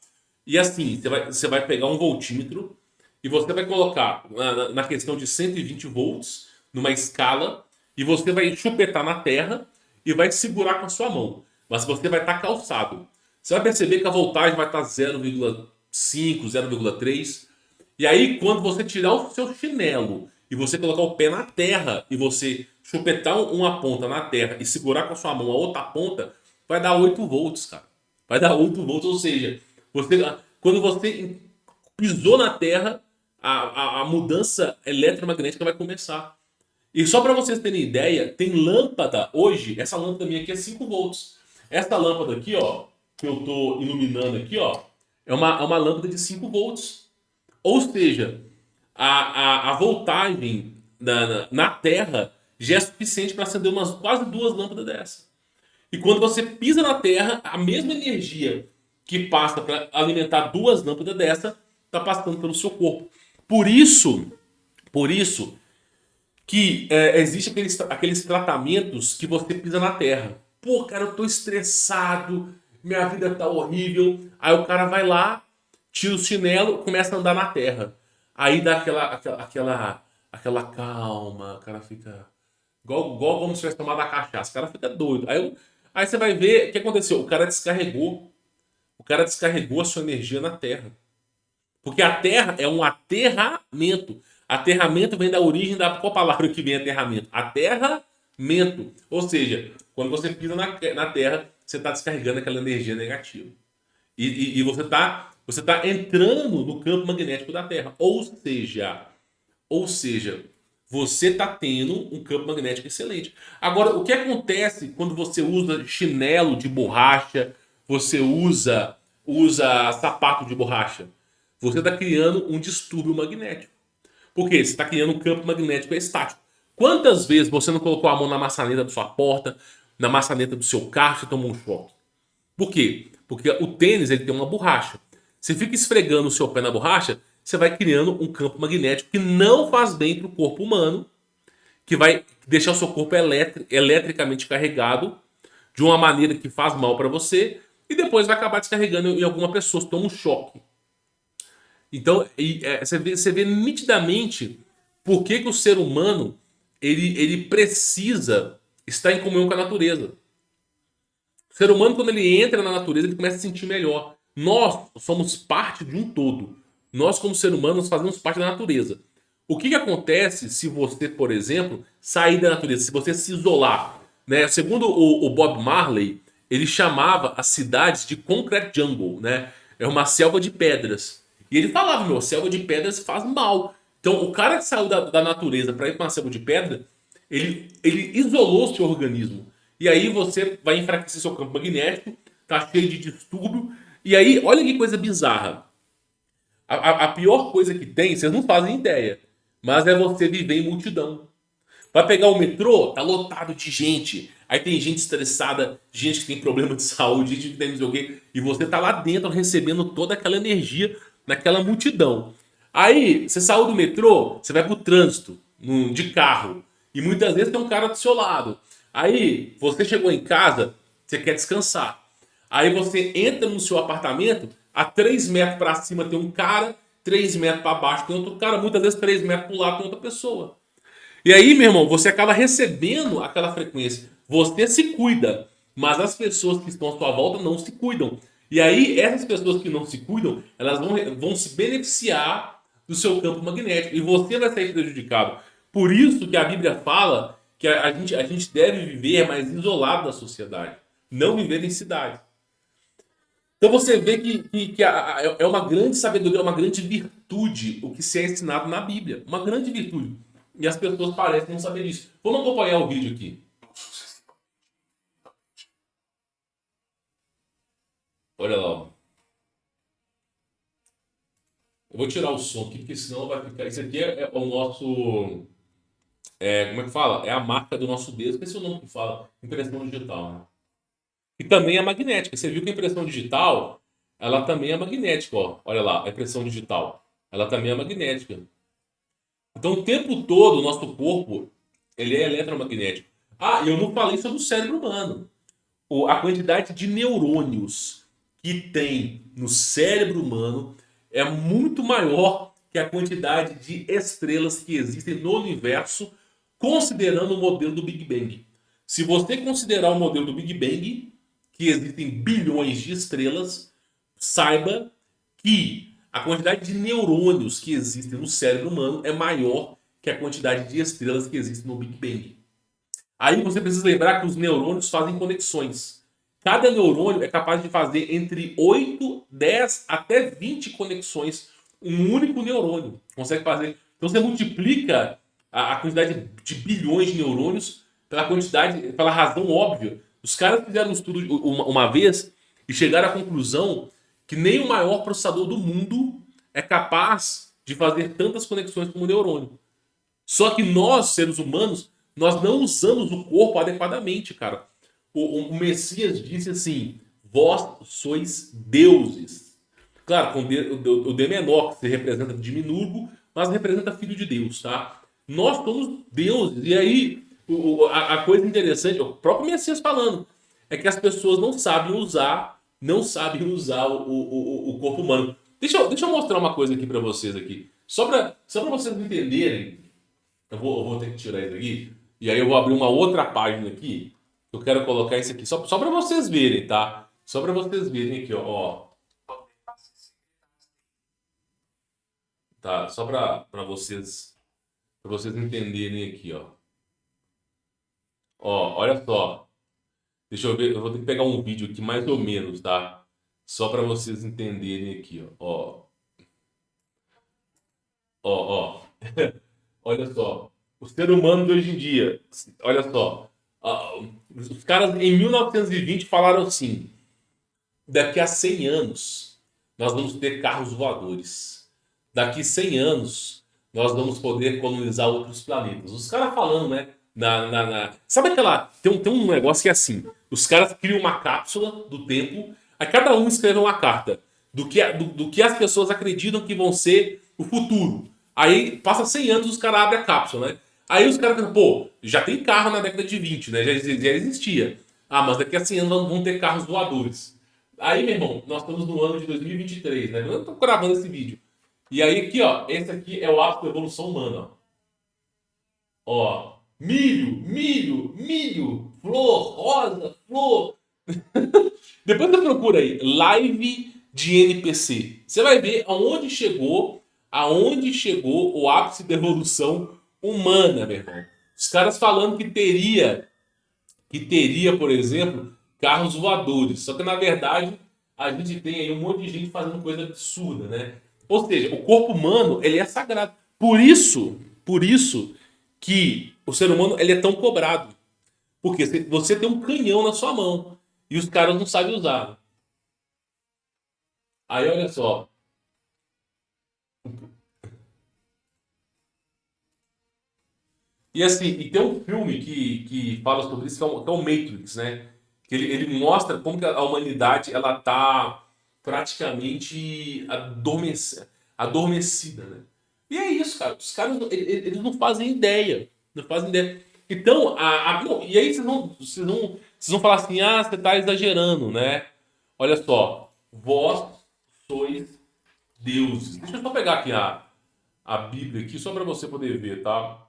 A: E assim, você vai pegar um voltímetro e você vai colocar na questão de 120 volts, numa escala, e você vai chupetar na terra e vai segurar com a sua mão. mas você vai estar calçado. Você vai perceber que a voltagem vai estar 0,5, 0,3. E aí, quando você tirar o seu chinelo e você colocar o pé na terra e você chupetar uma ponta na terra e segurar com a sua mão a outra ponta, vai dar 8 volts, cara. Vai dar 8 volts, ou seja, quando você pisou na terra, a mudança eletromagnética vai começar. E só para vocês terem ideia, tem lâmpada hoje, essa lâmpada minha aqui é 5 volts. Essa lâmpada aqui, ó, que eu tô iluminando aqui, ó, é uma lâmpada de 5 volts. Ou seja, a voltagem na Terra já é suficiente para acender quase 2 lâmpadas dessa. E quando você pisa na Terra, a mesma energia que passa para alimentar 2 lâmpadas dessa está passando pelo seu corpo. Por isso que existe aqueles tratamentos que você pisa na terra. Pô, cara, eu tô estressado, minha vida tá horrível. Aí o cara vai lá, tira o chinelo, começa a andar na terra. Aí dá aquela calma, o cara fica igual como se tivesse tomado a cachaça. O cara fica doido. Aí você vai ver o que aconteceu. O cara descarregou a sua energia na terra. Porque a terra é um aterramento. Aterramento vem da origem da qual palavra que vem aterramento? Aterramento. Ou seja, quando você pisa na terra, você está descarregando aquela energia negativa. E você tá entrando no campo magnético da Terra. Ou seja, você está tendo um campo magnético excelente. Agora, o que acontece quando você usa chinelo de borracha, você usa sapato de borracha? Você está criando um distúrbio magnético. Por quê? Você está criando um campo magnético estático. Quantas vezes você não colocou a mão na maçaneta da sua porta, na maçaneta do seu carro e tomou um choque? Por quê? Porque o tênis ele tem uma borracha. Você fica esfregando o seu pé na borracha, você vai criando um campo magnético que não faz bem para o corpo humano, que vai deixar o seu corpo eletricamente carregado de uma maneira que faz mal para você e depois vai acabar descarregando em alguma pessoa, toma um choque. Então, você vê nitidamente por que o ser humano ele precisa estar em comunhão com a natureza. O ser humano, quando ele entra na natureza, ele começa a se sentir melhor. Nós somos parte de um todo. Nós, como ser humanos, fazemos parte da natureza. O que acontece se você, por exemplo, sair da natureza, se você se isolar? Né? Segundo o Bob Marley, ele chamava as cidades de concrete jungle, né? É uma selva de pedras. E ele falava, meu, selva de pedras faz mal. Então, o cara que saiu da natureza para ir para uma selva de pedra, ele isolou o seu organismo. E aí você vai enfraquecer seu campo magnético, tá cheio de distúrbio. E aí, olha que coisa bizarra. A pior coisa que tem, vocês não fazem ideia, mas é você viver em multidão. Vai pegar o metrô, tá lotado de gente. Aí tem gente estressada, gente que tem problema de saúde, gente que tem não sei o quê. E você tá lá dentro recebendo toda aquela energia naquela multidão. Aí, você saiu do metrô, você vai pro trânsito, de carro. E muitas vezes tem um cara do seu lado. Aí, você chegou em casa, você quer descansar. Aí você entra no seu apartamento, a 3 metros para cima tem um cara, 3 metros para baixo tem outro cara, muitas vezes 3 metros para o lado tem outra pessoa. E aí, meu irmão, você acaba recebendo aquela frequência. Você se cuida, mas as pessoas que estão à sua volta não se cuidam. E aí, essas pessoas que não se cuidam, elas vão se beneficiar do seu campo magnético. E você vai sair prejudicado. Por isso que a Bíblia fala que a gente deve viver mais isolado da sociedade. Não viver em cidade. Então você vê que é uma grande sabedoria, é uma grande virtude o que se é ensinado na Bíblia. Uma grande virtude. E as pessoas parecem não saber disso. Vamos acompanhar o vídeo aqui. Olha lá. Ó. Eu vou tirar o som aqui, porque senão vai ficar... Isso aqui é o nosso... como é que fala? É a marca do nosso dedo. Esqueci o nome que fala. Impressão digital, né? E também é magnética. Você viu que a impressão digital, ela também é magnética, ó. Olha lá, a impressão digital. Ela também é magnética. Então, o tempo todo, o nosso corpo, ele é eletromagnético. Ah, e eu não falei sobre o cérebro humano. A quantidade de neurônios que tem no cérebro humano é muito maior que a quantidade de estrelas que existem no universo, considerando o modelo do Big Bang. Se você considerar o modelo do Big Bang, que existem bilhões de estrelas, saiba que a quantidade de neurônios que existem no cérebro humano é maior que a quantidade de estrelas que existem no Big Bang. Aí você precisa lembrar que os neurônios fazem conexões. Cada neurônio é capaz de fazer entre 8, 10 até 20 conexões. Um único neurônio consegue fazer. Então você multiplica a quantidade de bilhões de neurônios pela quantidade, pela razão óbvia. Os caras fizeram um estudo uma vez e chegaram à conclusão que nem o maior processador do mundo é capaz de fazer tantas conexões como o neurônio. Só que nós, seres humanos, nós não usamos o corpo adequadamente, cara. O Messias disse assim: vós sois deuses. Claro, com o D menor, que se representa diminuto, mas representa filho de Deus, tá? Nós somos deuses. E aí, a coisa interessante, o próprio Messias falando, é que as pessoas não sabem usar o corpo humano. Deixa eu mostrar uma coisa aqui pra vocês aqui. Só pra vocês entenderem. Eu vou ter que tirar isso aqui. E aí eu vou abrir uma outra página aqui. Eu quero colocar isso aqui. Só para vocês verem, tá? Só para vocês verem aqui, ó. Tá? Só para vocês entenderem aqui, ó. Ó, olha só. Deixa eu ver. Eu vou ter que pegar um vídeo aqui mais ou menos, tá? Só para vocês entenderem aqui, ó. Ó. Olha só. O ser humano de hoje em dia. Olha só. Os caras em 1920 falaram assim: daqui a 100 anos nós vamos ter carros voadores. Daqui 100 anos nós vamos poder colonizar outros planetas. Os caras falando, né? Sabe aquela. Tem um negócio que é assim: os caras criam uma cápsula do tempo, a cada um escreve uma carta do que as pessoas acreditam que vão ser o futuro. Aí passa 100 anos, os caras abrem a cápsula, né? Aí os caras pensam, pô, já tem carro na década de 20, né? Já existia. Ah, mas daqui a 100 anos vão ter carros voadores. Aí, meu irmão, nós estamos no ano de 2023, né? Eu tô gravando esse vídeo. E aí aqui, ó, esse aqui é o ápice da evolução humana, ó. Milho, flor, rosa, flor. Depois você procura aí, live de NPC. Você vai ver aonde chegou o ápice da evolução humana, meu irmão. Os caras falando que teria, por exemplo, carros voadores. Só que na verdade a gente tem aí um monte de gente fazendo coisa absurda, né? Ou seja, o corpo humano, ele é sagrado. Por isso que o ser humano, ele é tão cobrado. Porque você tem um canhão na sua mão e os caras não sabem usar. Aí olha só. E assim, e tem um filme que fala sobre isso, que é o Matrix, né? Que ele mostra como que a humanidade ela tá praticamente adormecida, né? E é isso, cara. Os caras eles não fazem ideia. Não fazem ideia. Então, não, e aí vocês vão falar assim, ah, você tá exagerando, né? Olha só, vós sois deuses. Deixa eu só pegar aqui a Bíblia aqui, só para você poder ver, tá?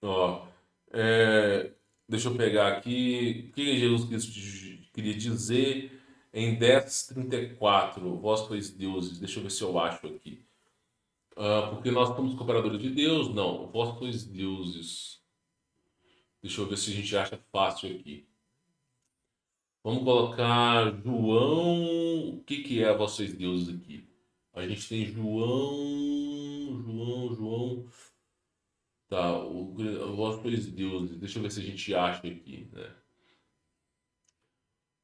A: Ó, é, deixa eu pegar aqui. O que Jesus Cristo queria dizer em 10:34? Vós sois deuses. Deixa eu ver se eu acho aqui. Porque nós somos cooperadores de Deus? Não, vós sois deuses. Deixa eu ver se a gente acha fácil aqui. Vamos colocar João. O que é vós sois deuses aqui? A gente tem João. Tá, vós sois deuses. Deixa eu ver se a gente acha aqui, né?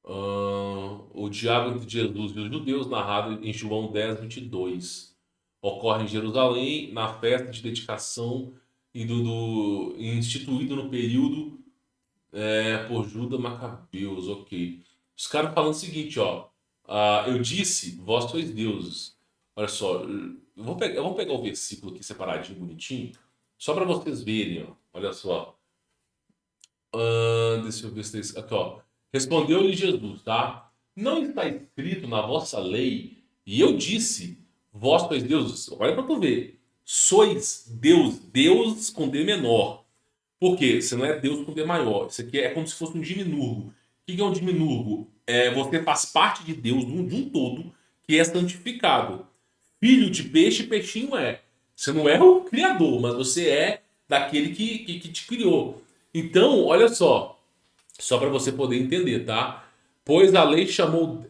A: O diálogo entre Jesus e os judeus, narrado em João 10:22, ocorre em Jerusalém, na festa de dedicação e instituído no período por Judas Macabeus, ok. Os caras falando o seguinte, ó. Eu disse, vós sois deuses. Olha só, eu vou pegar o versículo aqui separadinho, bonitinho, só para vocês verem, ó. Olha só. Deixa eu ver se tem isso. Aqui, ó. Respondeu-lhe Jesus, tá? Não está escrito na vossa lei, e eu disse, vós sois deuses. Olha para tu ver. Sois Deus, Deus com D menor. Por quê? Você não é Deus com D maior. Isso aqui é como se fosse um diminuto. que é um demiurgo? Você faz parte de Deus, de um todo, que é santificado. Filho de peixe, peixinho é. Você não é o criador, mas você é daquele que te criou. Então, olha só para você poder entender, tá? Pois a lei chamou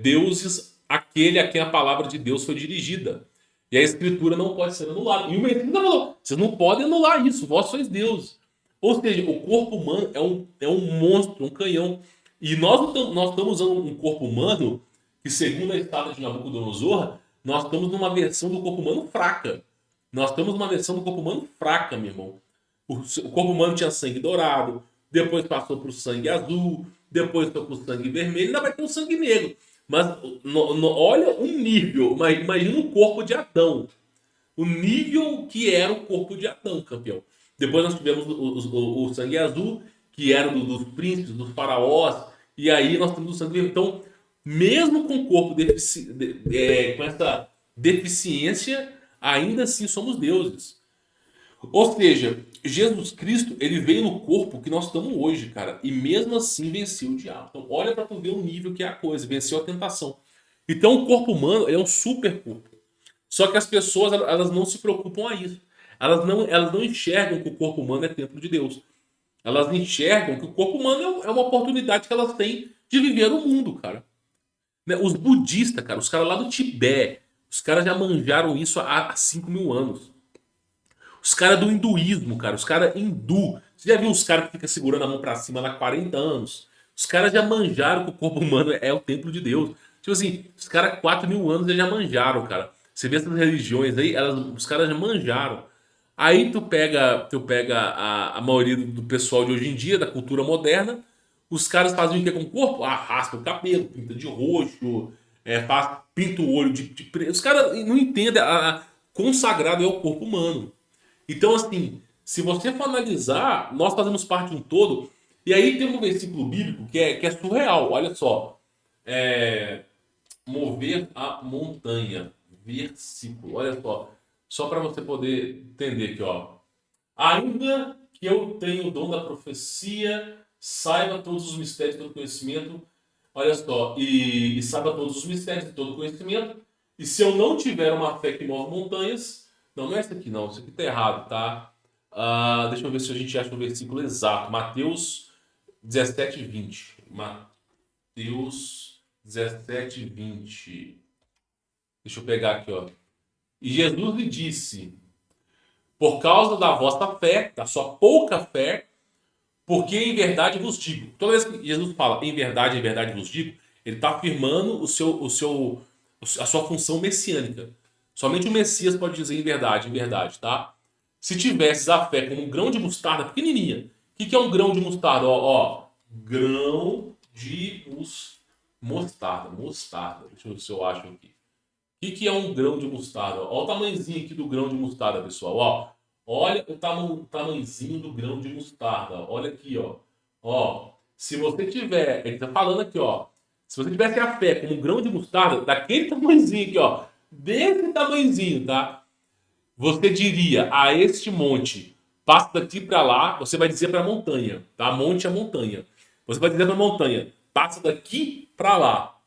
A: deuses aquele a quem a palavra de Deus foi dirigida. E a escritura não pode ser anulada. E o Messias falou: vocês não podem anular isso, vós sois deuses. Ou seja, o corpo humano é um monstro, um canhão. E nós estamos usando um corpo humano que, segundo a estada de Nabucodonosor, nós estamos numa versão do corpo humano fraca. Nós estamos numa versão do corpo humano fraca, meu irmão. O corpo humano tinha sangue dourado, depois passou para o sangue azul, depois foi para o sangue vermelho, ainda vai ter o sangue negro. Mas olha o nível, imagina o corpo de Adão. O nível que era o corpo de Adão, campeão. Depois nós tivemos o sangue azul, que era dos príncipes, dos faraós, e aí nós temos o sangue vermelho. Então, mesmo com o corpo com essa deficiência, ainda assim somos deuses. Ou seja, Jesus Cristo, ele veio no corpo que nós estamos hoje, cara. E mesmo assim venceu o diabo. Então olha para tu ver o nível que é a coisa. Venceu a tentação. Então o corpo humano ele é um super corpo. Só que as pessoas elas não se preocupam a isso. Elas não enxergam que o corpo humano é templo de Deus. Elas enxergam que o corpo humano é uma oportunidade que elas têm de viver o mundo, cara. Né? Os budistas, cara, os caras lá do Tibete, os caras já manjaram isso há 5.000 anos. Os caras do hinduísmo, cara. Os caras hindu. Você já viu os caras que ficam segurando a mão pra cima lá há 40 anos? Os caras já manjaram que o corpo humano é o templo de Deus. Tipo assim, os caras 4.000 anos já manjaram, cara. Você vê essas religiões aí, os caras já manjaram. Aí tu pega a maioria do pessoal de hoje em dia, da cultura moderna, os caras fazem o que com o corpo? Arrasta o cabelo, pinta de roxo, pinta o olho de preto. Os caras não entendem quão sagrado é o corpo humano. Então, assim, se você for analisar, nós fazemos parte de um todo. E aí tem um versículo bíblico que é surreal. Olha só. É, mover a montanha. Versículo. Olha só. Só para você poder entender aqui, ó. Ainda que eu tenha o dom da profecia, saiba todos os mistérios do conhecimento. Olha só. E saiba todos os mistérios de todo conhecimento. E se eu não tiver uma fé que move montanhas. Não é esse aqui não, isso aqui tá errado, tá? Deixa eu ver se a gente acha o versículo exato. Mateus 17, 20. Mateus 17, 20. Deixa eu pegar aqui, ó. E Jesus lhe disse: por causa da vossa fé, da sua pouca fé, porque em verdade vos digo. Toda vez que Jesus fala em verdade vos digo, ele está afirmando a sua função messiânica. Somente o Messias pode dizer em verdade, tá? Se tivesses a fé como um grão de mostarda pequenininha. O que é um grão de mostarda? Ó, grão de mostarda. Mostarda. Deixa eu ver se eu acho aqui. O que é um grão de mostarda? Ó o tamanhozinho aqui do grão de mostarda, pessoal. Ó, olha o tamanhozinho do grão de mostarda. Olha aqui, ó. Ó, se você tiver... Ele tá falando aqui, ó. Se você tivesse a fé como um grão de mostarda, daquele tamanhozinho aqui, ó. Desse tamanhozinho, tá? Você diria a este monte, passa daqui para lá, você vai dizer para a montanha, tá? Monte é montanha. Você vai dizer para a montanha, passa daqui para lá,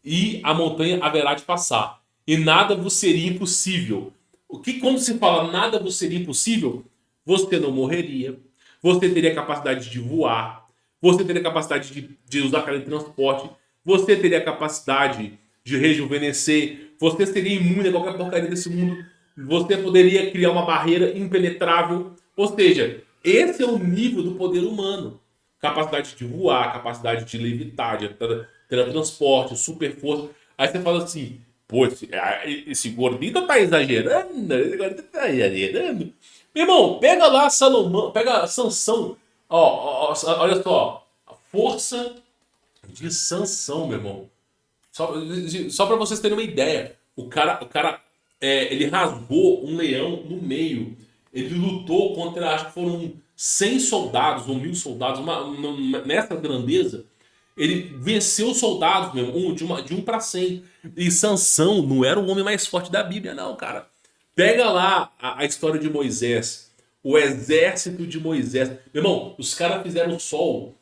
A: e a montanha haverá de passar. E nada vos seria impossível. O que quando se fala nada vos seria impossível, você não morreria, você teria capacidade de voar, você teria capacidade de usar aquele transporte, você teria capacidade de rejuvenescer, você seria imune a qualquer porcaria desse mundo, você poderia criar uma barreira impenetrável. Ou seja, esse é o nível do poder humano. Capacidade de voar, capacidade de levitar, de teletransporte, super força. Aí você fala assim, pô, esse gordito tá exagerando, esse gordito tá exagerando. Meu irmão, pega lá Salomão, pega Sansão, olha só, a força de Sansão, meu irmão. Só para vocês terem uma ideia, o cara ele rasgou um leão no meio. Ele lutou contra, acho que foram 100 soldados ou 1.000 soldados, nessa grandeza. Ele venceu os soldados mesmo, de 1 para 100. E Sansão não era o homem mais forte da Bíblia, não, cara. Pega lá a história de Moisés, o exército de Moisés. Meu irmão, os caras fizeram o sol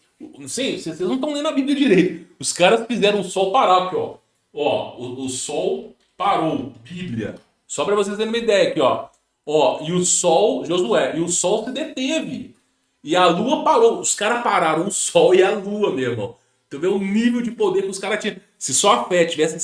A: Sim, vocês não estão lendo a Bíblia direito. Os caras fizeram o sol parar aqui, ó. Ó, o sol parou. Bíblia. Só para vocês terem uma ideia aqui, ó. Ó, e o sol, Josué, e o sol se deteve. E a lua parou. Os caras pararam o sol e a lua, meu irmão. Tu vê o nível de poder que os caras tinham. Se só a fé tivesse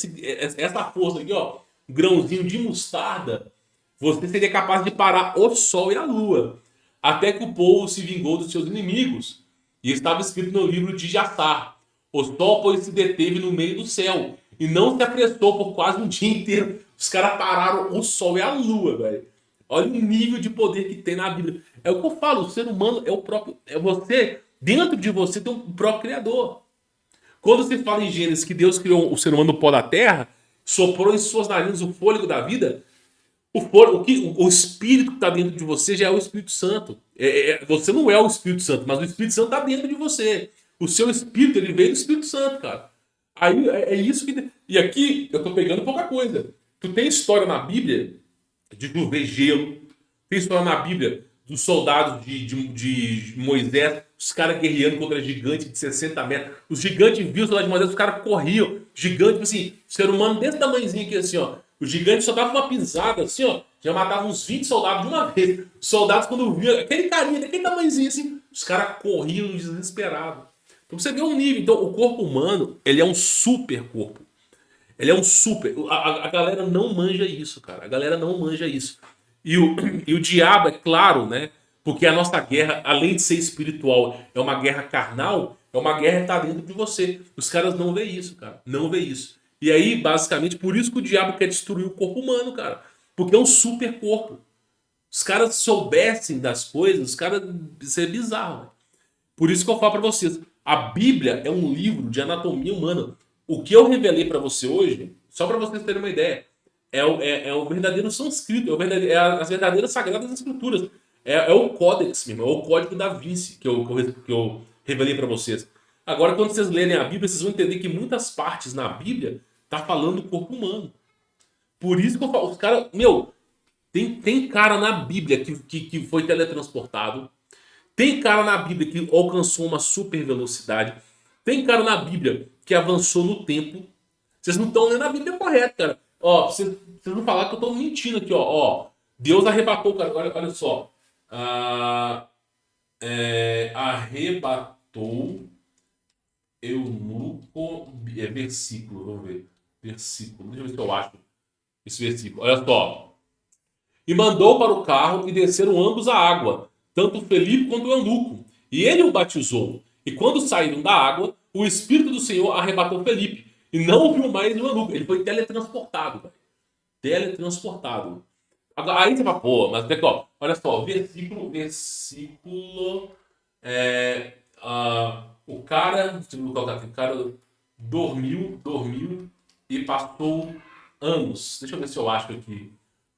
A: essa força aqui, ó, um grãozinho de mostarda, você seria capaz de parar o sol e a lua. Até que o povo se vingou dos seus inimigos. E estava escrito no livro de Jassar. O sol, pois, se deteve no meio do céu. E não se apressou por quase um dia inteiro. Os caras pararam o sol e a lua, velho. Olha o nível de poder que tem na Bíblia. É o que eu falo, o ser humano é o próprio. É você, dentro de você tem um próprio Criador. Quando se fala em Gênesis que Deus criou o ser humano no pó da terra, soprou em suas narinas o fôlego da vida, o Espírito que está dentro de você já é o Espírito Santo. Você não é o Espírito Santo, mas o Espírito Santo está dentro de você. O seu Espírito, ele veio do Espírito Santo, cara. Aí é isso que. E aqui eu estou pegando pouca coisa. Tu tem história na Bíblia de chover gelo, tem história na Bíblia dos soldados de Moisés, os caras guerreando contra gigantes de 60 metros. Os gigantes viam os soldados de Moisés, os caras corriam. Gigante, assim, ser humano desse tamanhozinho aqui, assim, ó. O gigante só dava uma pisada, assim, ó. Já matava uns 20 soldados de uma vez. Os soldados, quando viam aquele carinha, daquele tamanhozinho, assim, os caras corriam desesperados. Então você vê um nível. Então o corpo humano, ele é um super corpo. Ele é um super. A galera não manja isso, cara. A galera não manja isso. E o, e o diabo, é claro, né? Porque a nossa guerra, além de ser espiritual, é uma guerra carnal, é uma guerra que tá dentro de você. Os caras não veem isso, cara. Não veem isso. E aí, basicamente, por isso que o diabo quer destruir o corpo humano, cara. Porque é um super corpo. Os caras soubessem das coisas, os caras. Isso é bizarro, né? Por isso que eu falo pra vocês. A Bíblia é um livro de anatomia humana. O que eu revelei pra você hoje, só pra vocês terem uma ideia, é o verdadeiro sânscrito, as verdadeiras sagradas escrituras. É o códex mesmo, é o código da Vinci que eu revelei pra vocês. Agora, quando vocês lerem a Bíblia, vocês vão entender que muitas partes na Bíblia tá falando do corpo humano. Por isso que eu falo, os caras, meu, tem cara na Bíblia que foi teletransportado. Tem cara na Bíblia que alcançou uma super velocidade. Tem cara na Bíblia que avançou no tempo. Vocês não estão lendo a Bíblia correta, cara. Ó, vocês não falar que eu estou mentindo aqui, ó. Deus arrebatou, cara. Olha só. Arrebatou eunuco. É versículo, vamos ver. Versículo. Deixa eu ver se eu acho esse versículo. Olha só. E mandou para o carro e desceram ambos à água, tanto Felipe quanto o eunuco. E ele o batizou. E quando saíram da água, o Espírito do Senhor arrebatou Felipe. E não viu mais o eunuco. Ele foi teletransportado, velho. Teletransportado. Aí você fala, pô, mas ó, olha só, versículo. O cara. Deixa eu colocar aqui. O cara dormiu e passou anos. Deixa eu ver se eu acho aqui.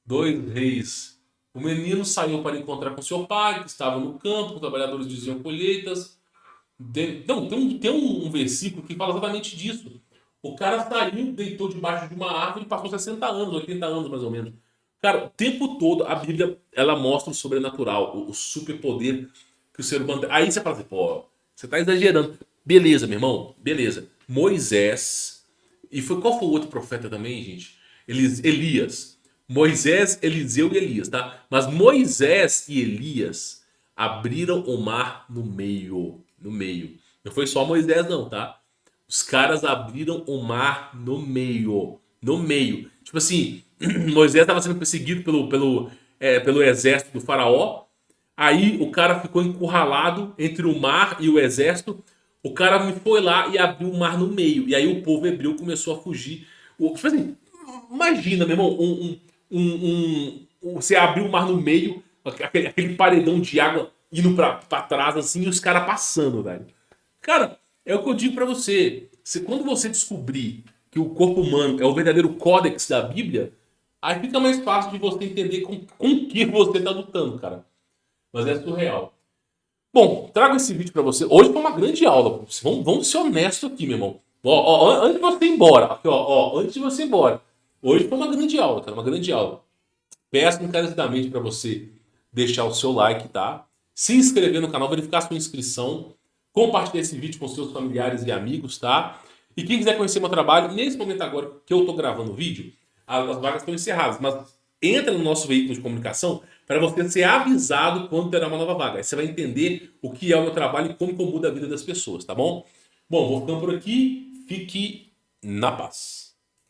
A: 2 reis. O menino saiu para encontrar com seu pai, que estava no campo, os trabalhadores diziam colheitas. Não, tem um versículo que fala exatamente disso. O cara saiu, deitou debaixo de uma árvore e passou 60 anos, 80 anos mais ou menos. Cara, o tempo todo a Bíblia ela mostra o sobrenatural, o superpoder que o ser humano tem. Aí você fala assim, pô, você tá exagerando. Beleza, meu irmão, beleza. Moisés, e qual foi o outro profeta também, gente? Elias. Moisés, Eliseu e Elias, tá? Mas Moisés e Elias abriram o mar no meio. No meio. Não foi só Moisés, não, tá? Os caras abriram o mar no meio. No meio. Tipo assim, Moisés estava sendo perseguido pelo exército do faraó. Aí o cara ficou encurralado entre o mar e o exército. O cara foi lá e abriu o mar no meio. E aí o povo hebreu começou a fugir. Tipo assim, imagina, meu irmão, você abriu o mar no meio, aquele paredão de água indo pra trás assim e os caras passando, velho. Cara, é o que eu digo pra você. Quando você descobrir que o corpo humano é o verdadeiro códex da Bíblia, aí fica mais fácil de você entender com que você tá lutando, cara. Mas é surreal. Bom, trago esse vídeo pra você. Hoje foi uma grande aula. Vamos ser honestos aqui, meu irmão. Antes de você ir embora. Aqui, antes de você ir embora. Hoje foi uma grande aula, cara. Uma grande aula. Peço encarecidamente pra você deixar o seu like, tá? Se inscrever no canal, verificar a sua inscrição. Compartilhe esse vídeo com seus familiares e amigos, tá? E quem quiser conhecer meu trabalho, nesse momento agora que eu estou gravando o vídeo, as vagas estão encerradas, mas entra no nosso veículo de comunicação para você ser avisado quando terá uma nova vaga. Aí você vai entender o que é o meu trabalho e como que eu mudo a vida das pessoas, tá bom? Bom, vou ficando por aqui. Fique na paz.